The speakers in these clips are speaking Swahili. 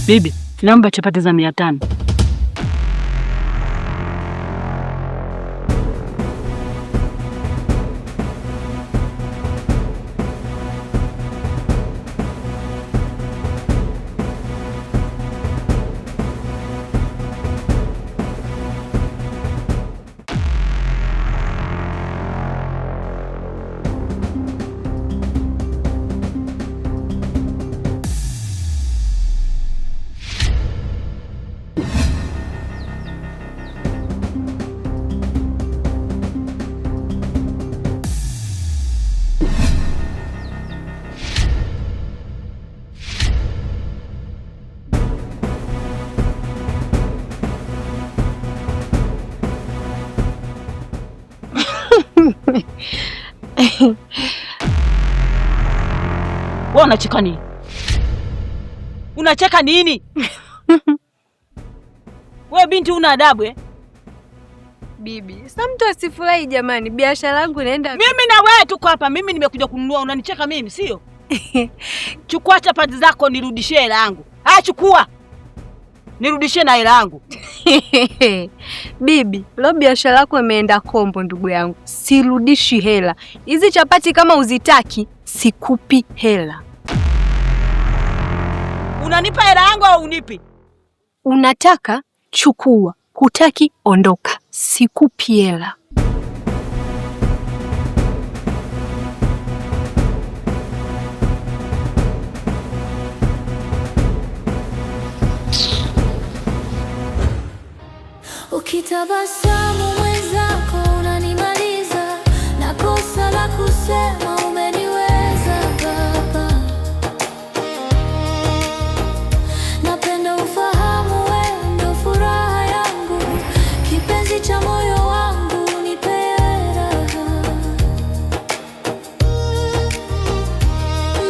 Bibi, naomba chapati za 500. Wewe unacheka nini? Unacheka nini? Wewe binti una adabu eh? Bibi, sasa mtu asifurahi jamani, biashara yangu inaenda. Mimi na wewe tuko hapa, mimi nimekuja kununua, unanicheka mimi, sio? Chukua chapati zako nirudishie hela yangu. Chukua. Nirudishie na hela yangu. Bibi, leo biashara yako imeenda kombo ndugu yangu. Sirudishi hela. Hizi chapati kama uzitaki, sikupi hela. Unanipa hela yangu au unipi? Unataka chukua, hutaki ondoka. Sikupi hela. Ukitabasamu mwenzako unanimaliza, na kosa la kusema umeniweza baba. Napenda ufahamu wewe ndio furaha yangu, kipenzi cha moyo wangu, nipe raha.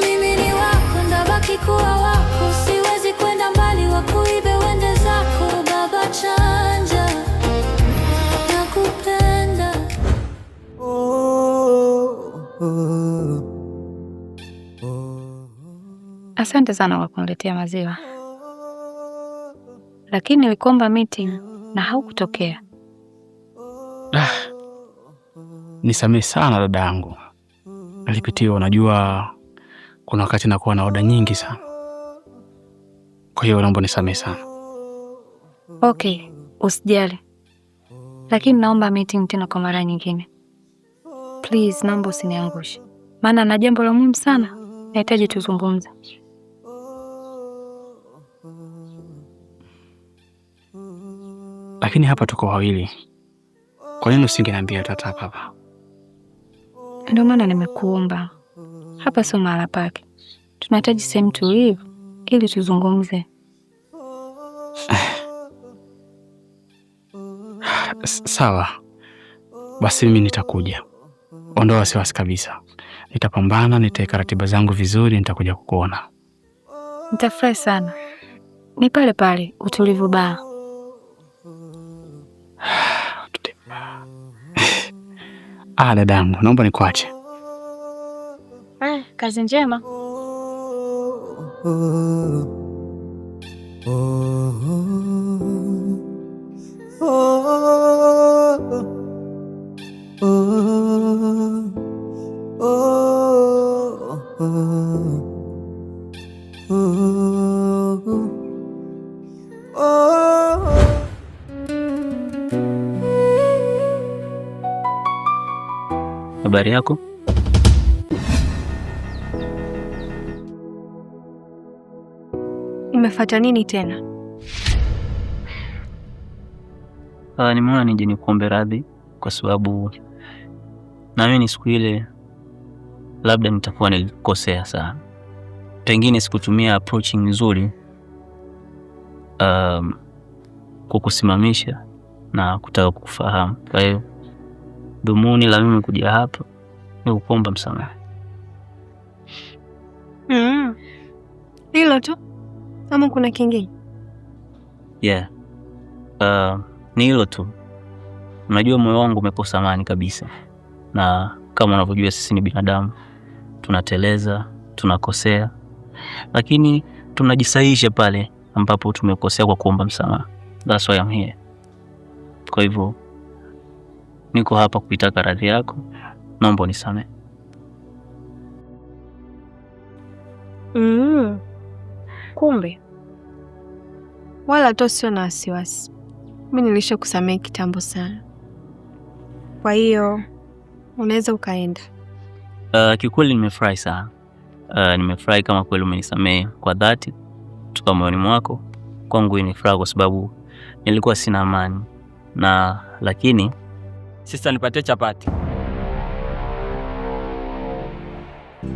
Mimi ni wako, ndabaki kuwa wako, siwezi kwenda mbali, wakuibe wende zako baba chanja. Asante sana kwa kuniletea maziwa, lakini nilikomba meeting na haukutokea. Nisamehe sana dada yangu, nilipitiwa. Unajua kuna wakati nakuwa na oda nyingi sana, kwa hiyo naomba nisamehe sana. Okay, usijali, lakini naomba meeting tena kwa mara nyingine. Please, naomba usiniangushe, maana na jambo la muhimu sana nahitaji tuzungumze. Lakini hapa tuko wawili, kwa nini usingeniambia tata hapa? Ndio maana nimekuomba. Hapa sio mahala pake, tunahitaji sehemu tulivu ili tuzungumze. Sawa basi, mimi nitakuja. Ondoa wasiwasi kabisa, nitapambana, nitaweka ratiba zangu vizuri, nitakuja kukuona. Nitafurahi sana. Ni pale pale Utulivu Baa. Dadangu, naomba nikuache. Kazi njema. Habari yako? Umefuata nini tena? Nimeona nije nikuombe radhi kwa sababu naamini siku ile labda nitakuwa nilikosea sana. Pengine sikutumia approaching nzuri kukusimamisha na kutaka kukufahamu. Kwa hiyo dhumuni la mimi kuja hapa ni kukuomba msamaha. Hilo tu ama kuna kingine? Yeah. Ni hilo tu. Unajua moyo wangu umekosa amani kabisa. Na kama unavyojua sisi ni binadamu, tunateleza, tunakosea, lakini tunajisahihisha pale ambapo tumekosea kwa kuomba msamaha. That's why I'm here. Kwa hivyo niko hapa kuitaka radhi yako, naomba unisamehe. Kumbe wala to sio na wasiwasi, mimi nilisha kusamehe kitambo sana, kwa hiyo unaweza ukaenda. Kiukweli nimefurahi sana. Nimefurahi kama kweli umenisamehe kwa dhati kutoka moyoni mwako. Kwangu ni furaha kwa sababu nilikuwa sina amani. Na lakini sister, nipatie chapati.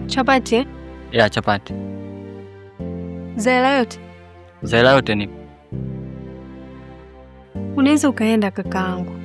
Chapati? Ya, chapati. Zaila yote? Zaila yote ni. Unaweza ukaenda kakaangu.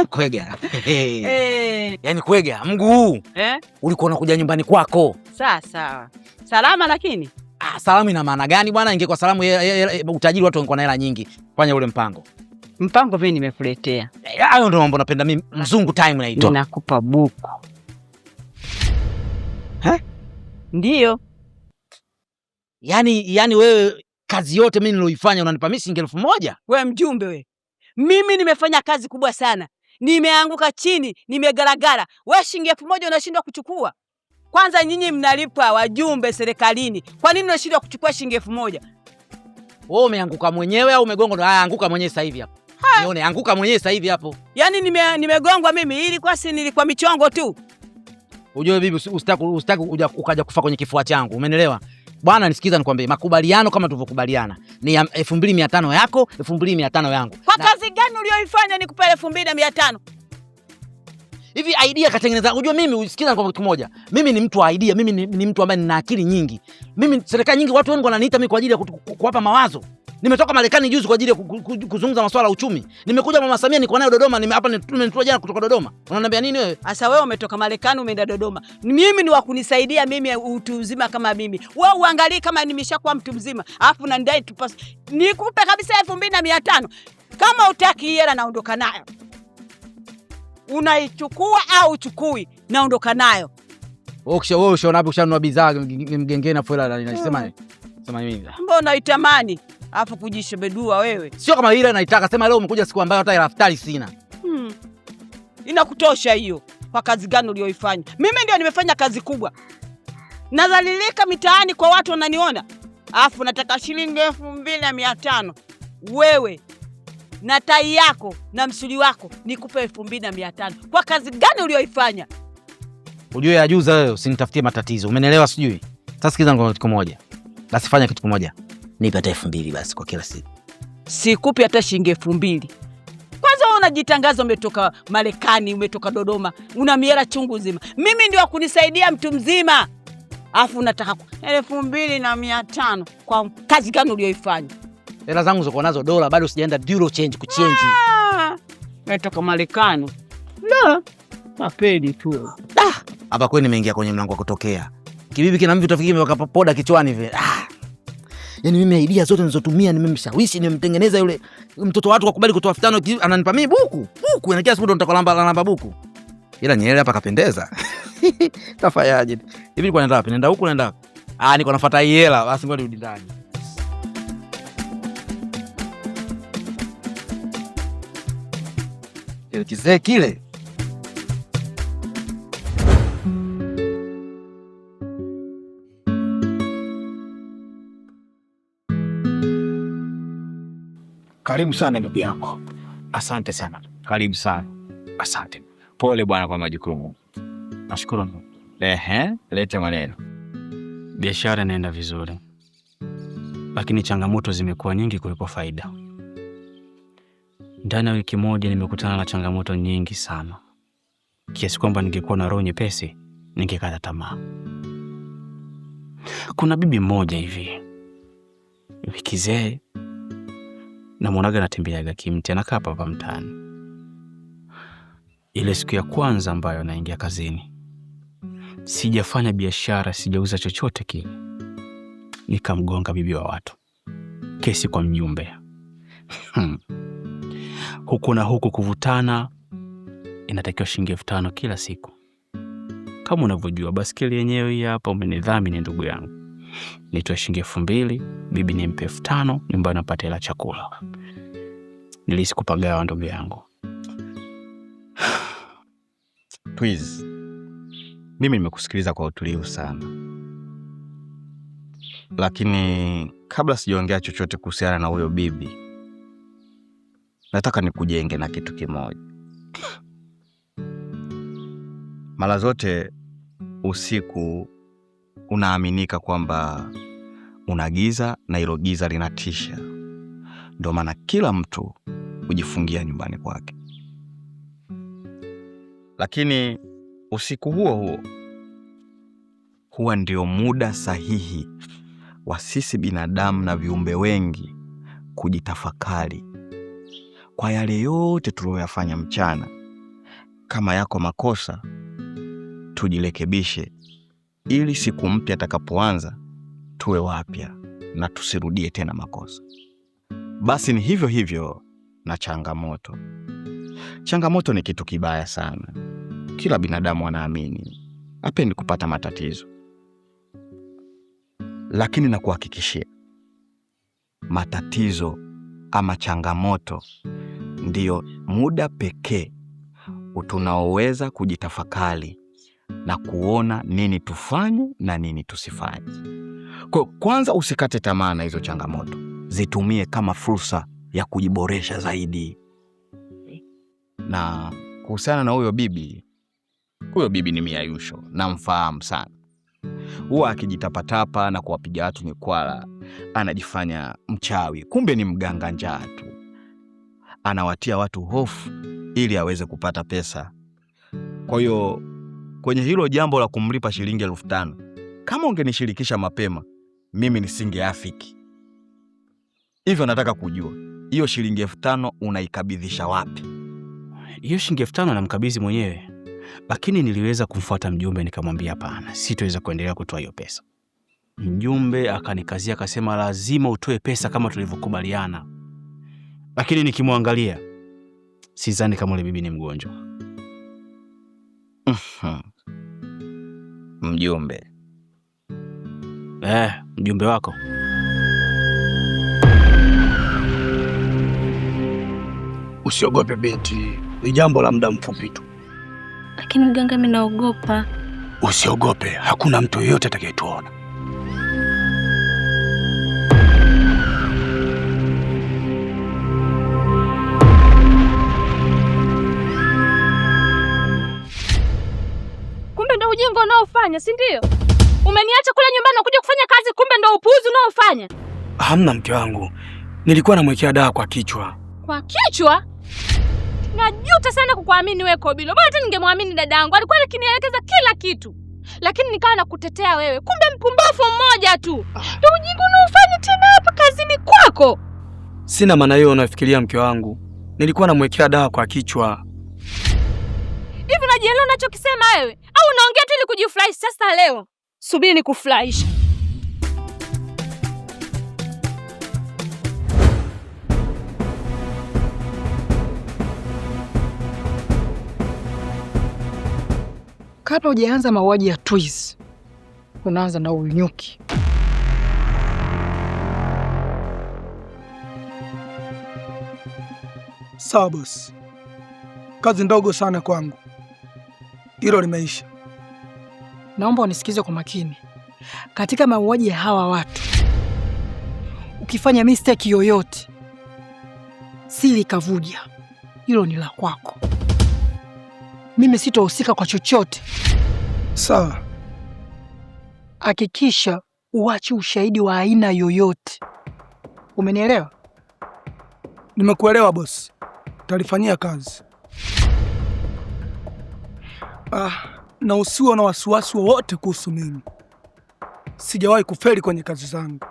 Kwega. Yaani kwega, mguu ulikuwa unakuja nyumbani kwako. Sawa. Salama lakini? Salamu ina maana gani bwana? Ingekuwa salamu utajiri watu wangekuwa na hela nyingi. Fanya ule mpango. Mpango mimi nimekuletea. Hayo ndio mambo napenda mimi. Mzungu time naitwa. Ninakupa buku. Ndiyo. Yaani wewe kazi yote mimi niloifanya unanipa mimi shilingi 1000? Wewe mjumbe wewe. Mimi nimefanya kazi kubwa sana. Nimeanguka chini, nimegaragara. Wewe shilingi 1000 unashindwa kuchukua? Kwanza nyinyi mnalipwa wajumbe serikalini. Kwa nini unashindwa kuchukua shilingi 1000? Wewe umeanguka mwenyewe au umegonga? Haya, anguka mwenyewe sasa hivi hapo. Nione, anguka mwenyewe sasa hivi hapo. Yaani nimegongwa mimi ili kwa si nilikuwa michongo tu. Unajua bibi, usitaki ukaja kufa kwenye kifua changu. Umeelewa? Bwana nisikiza nikwambie, makubaliano kama tulivyokubaliana ni 2500 yako, 2500 yangu. Kwa kazi gani uliyoifanya nikupe 2500? Hivi idea katengeneza. Unajua mimi usikiza kwa kitu kimoja. Mimi ni mtu wa idea, mimi ni mtu ambaye nina akili nyingi. Mimi serikali nyingi watu wengi wananiita mimi kwa ajili ya kuwapa mawazo. Nimetoka Marekani juzi kwa ajili ya kuzungumza masuala ya uchumi. Nimekuja Mama Samia niko nayo Dodoma, hapa nimetua jana kutoka Dodoma. Unaniambia nini wewe? Asa wewe umetoka Marekani umeenda Dodoma. Mimi ni wa kunisaidia mimi utu uzima kama mimi. Wewe uangalie kama nimeshakuwa mtu mzima. Alafu unanidai nikupe kabisa 2500. Kama utaki hela naondoka nayo. Unaichukua au uchukui naondoka nayo. Wewe ushanunua bidhaa mgengeni na fuela ninasema sema mimi. Mbona itamani? Alafu kujishebedua wewe. Sio kama ile naitaka, sema leo umekuja siku ambayo hata daftari sina. Inakutosha hiyo kwa kazi gani uliyoifanya? Mimi ndio nimefanya kazi kubwa. Nadhalilika mitaani kwa watu wananiona. Alafu nataka shilingi 2500. Wewe na tai yako na msuli wako nikupe 2500. Kwa kazi gani uliyoifanya? Ujue ya juza wewe usinitafutie matatizo. Umeelewa sijui? Sasa sikiza kwa kitu kimoja. Basi fanya kitu kimoja. Nipe hata 2000 basi kwa kila siku. Sikupi hata shilingi 2000. Kwanza wewe unajitangaza umetoka Marekani, umetoka Dodoma, una miera chungu nzima. Mimi ndio kunisaidia mtu mzima. Alafu unataka 2500 kwa kazi gani uliyoifanya? Hela zangu ziko nazo dola, bado sijaenda euro change kuchange. Umetoka Marekani. La, mapeli tu. Hapa kweli nimeingia kwenye mlango wa kutokea. Kibibi kina mvi utafikiri nimeweka poda kichwani vile. Yaani mimi idea zote nilizotumia nimemshawishi, nimemtengeneza yule mtoto watu kukubali kutoa 5000, ananipa mimi buku. Buku inakia siku ndo nitakalamba buku. Ila Nyerere hapa kapendeza. Tafayaje? Hivi nilikuwa naenda wapi? Naenda huku naenda. Niko nafuata hela, basi ngoja nirudi ndani. Kile kile. Karibu sana ndugu yangu. Asante sana. Karibu sana. Asante. Pole bwana kwa majukumu. Nashukuru. Lete maneno. Biashara inaenda vizuri, lakini changamoto zimekuwa nyingi kuliko faida. Ndani ya wiki moja nimekutana na changamoto nyingi sana, kiasi kwamba ningekuwa na roho nyepesi ningekata tamaa. Kuna bibi mmoja hivi, kizee, na mwonaga natembeaga kimti, anakaa hapa mtaani. Ile siku ya kwanza ambayo naingia kazini, sijafanya biashara, sijauza chochote kile, nikamgonga bibi wa watu, kesi kwa mjumbe. Huku na huku kuvutana, inatakiwa shilingi 5,000 kila siku. Kama unavyojua basikeli yenyewe hii hapa, umenidhamini ndugu yangu, nitoe shilingi 2,000, bibi nimpe 5,000, nyumbani napata hela chakula. Nilisi kupagawa ndugu yangu. Twiz, mimi nimekusikiliza kwa utulivu sana, lakini kabla sijaongea chochote kuhusiana na huyo bibi, nataka nikujenge na kitu kimoja. Mara zote usiku unaaminika kwamba una giza na hilo giza linatisha. Ndio maana kila mtu hujifungia nyumbani kwake. Lakini usiku huo huwa ndio muda sahihi wa sisi binadamu na viumbe wengi kujitafakari kwa yale yote tuliyoyafanya mchana. Kama yako makosa, tujirekebishe ili siku mpya atakapoanza tuwe wapya na tusirudie tena makosa. Basi ni hivyo hivyo na changamoto. Changamoto ni kitu kibaya sana. Kila binadamu anaamini hapendi kupata matatizo, lakini nakuhakikishia, matatizo ama changamoto ndiyo muda pekee tunaoweza kujitafakari na kuona nini tufanye na nini tusifanye. Kwa kwanza, usikate tamaa na hizo changamoto, zitumie kama fursa ya kujiboresha zaidi. Na kuhusiana na huyo bibi ni miayusho, namfahamu sana. Huwa akijitapatapa na kuwapiga watu mikwala, anajifanya mchawi, kumbe ni mganga njaa tu. Anawatia watu hofu ili aweze kupata pesa. Kwa hiyo kwenye hilo jambo la kumlipa shilingi 5,000, kama ungenishirikisha mapema, mimi nisingeafiki. Hivyo nataka kujua, hiyo shilingi 5,000 unaikabidhisha wapi? Hiyo shilingi 5,000 namkabidhi mwenyewe, lakini niliweza kumfuata mjumbe nikamwambia hapana, sitoweza kuendelea kutoa hiyo pesa. Mjumbe akanikazia akasema lazima utoe pesa kama tulivyokubaliana. Lakini nikimwangalia sidhani kama yule bibi ni mgonjwa. Mjumbe? Mjumbe wako. Usiogope binti, ni jambo la muda mfupi tu. Lakini mganga, mimi naogopa. Usiogope, hakuna mtu yeyote atakayetuona. Kumbe ndo ujinga unaofanya, si ndio? Umeniacha kule nyumbani na kuja kufanya kazi, kumbe ndo upuuzi unaofanya. Hamna mke wangu, nilikuwa namwekea dawa kwa kichwa. Kwa kichwa? Najuta sana kukuamini wewe Kobilo. Bora tu ningemwamini dadangu, alikuwa akinielekeza kila kitu. Lakini nikawa nakutetea wewe. Kumbe mpumbavu mmoja tu. Ndio ujinga unaofanya tena hapa kazini kwako. Sina maana hiyo unafikiria mke wangu. Nilikuwa namwekea dawa kwa kichwa. Hivi unajielewa unachokisema wewe? Au unaongea tu ili kujifurahisha? Sasa leo subiri nikufurahisha. Kabla hujaanza mauaji ya Twiz, unaanza na unyuki. Sawa boss. Kazi ndogo sana kwangu. Hilo limeisha. Naomba unisikize kwa makini. Katika mauaji ya hawa watu, ukifanya mistake yoyote, siri kavuja, hilo ni la kwako. Mimi sitohusika kwa chochote. Sawa. hakikisha uache ushahidi wa aina yoyote. Umenielewa? Nimekuelewa bosi, talifanyia kazi. Na usiwe na wasiwasi wowote kuhusu mimi. Sijawahi kufeli kwenye kazi zangu.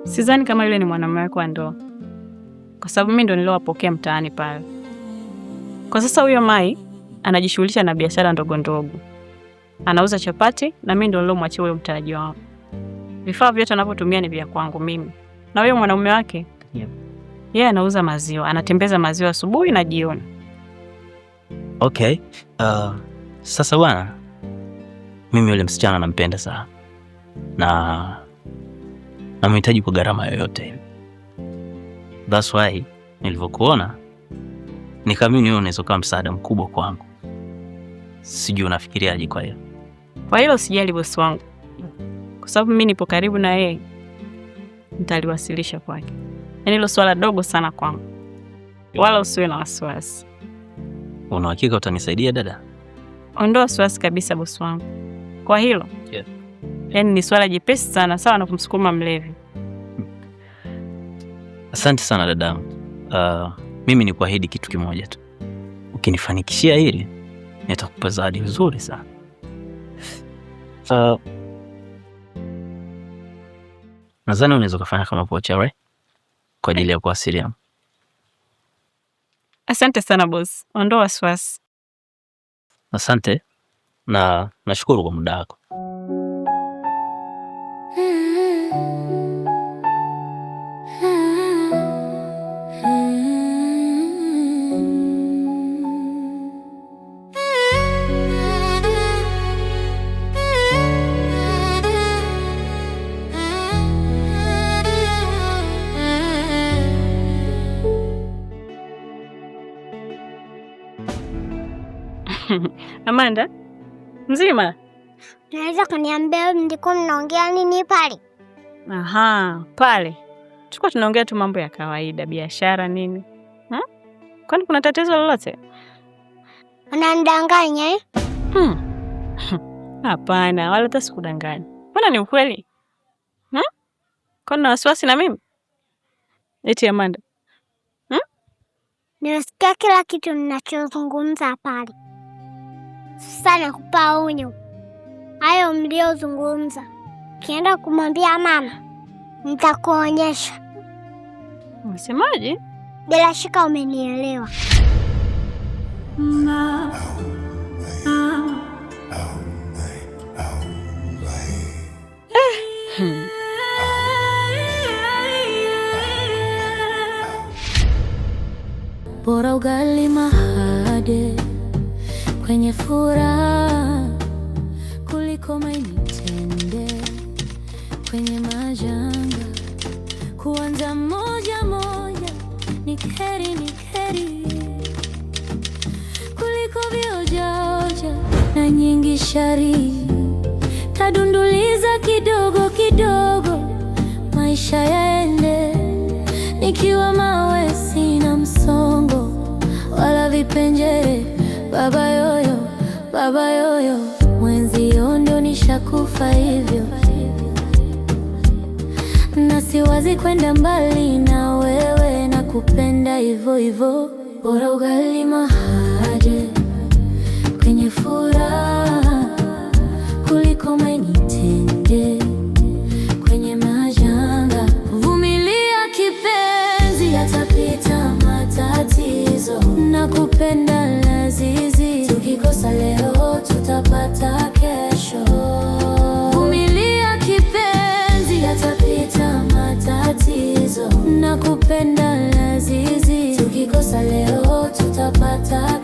Sidhani kama yule ni mwanamume wako wa ndoa, kwa sababu mimi ndo niliowapokea mtaani pale. Kwa sasa huyo Mai anajishughulisha na biashara ndogo ndogo, anauza chapati na mimi ndo nilomwachia huyo mtaji wangu. Vifaa vyote anapotumia ni vya kwangu mimi. Na huyo mwanamume wake yeye anauza maziwa, anatembeza maziwa asubuhi na jioni. Okay. Sasa bwana, mimi yule msichana nampenda sana. Na namhitaji kwa gharama yoyote. That's why nilivyokuona nikaamini wewe unaweza kuwa msaada mkubwa kwangu. Sijui unafikiriaje kwa hiyo? Kwa hilo usijali bosi wangu. Kwa sababu mimi nipo karibu na yeye. Nitaliwasilisha kwake. Yaani hilo swala dogo sana kwangu. Wala usiwe na wasiwasi. Una hakika utanisaidia dada? Ondoa wasiwasi kabisa bosi wangu. Kwa hilo? Yeah. Yaani ni swala jepesi sana, sawa na kumsukuma mlevi. Asante sana dadangu. Mimi nikuahidi kitu kimoja tu. Ukinifanikishia hili, nitakupa zawadi nzuri sana. Nadhani unaweza kufanya kama pocha, right? Kwa ajili ya kuwasiliana. Asante sana boss. Ondoa wasiwasi. Asante. Na nashukuru kwa muda wako. Amanda, mzima? Unaweza kuniambia mlikuwa mnaongea nini pale? Aha, pale. Tulikuwa tunaongea tu mambo ya kawaida, biashara nini. Kwani kuna tatizo lolote? Unanidanganya eh? Hapana, wala hata sikudanganya. Mbona ni ukweli? Kwani na wasiwasi na mimi? Eti Amanda. Nimesikia kila kitu ninachozungumza pale. Sasa nakupa onyo. Hayo mliozungumza, kienda kumwambia mama, nitakuonyesha. Unasemaje? Bila shaka umenielewa. Bora ugali mahade kwenye furaha kuliko mainitende kwenye majanga. Kuanza moja moja ni kheri kuliko viojaoja na nyingi shari. Tadunduliza kidogo kidogo, maisha yaende nikiwa mawe, sina msongo wala vipenjere. Baba yoyo mwenzio ndo nishakufa hivyo, na siwazi kwenda mbali na wewe, na kupenda hivyo hivyo. Bora ugali mahade kwenye furaha kuliko mainitende kwenye majanga. Vumilia kipenzi, yatapita matatizo, na kupenda lazizi. Tukikosa leo tutapata kesho. Vumilia kipenzi, yatapita matatizo, na kupenda lazizi. Tukikosa leo tutapata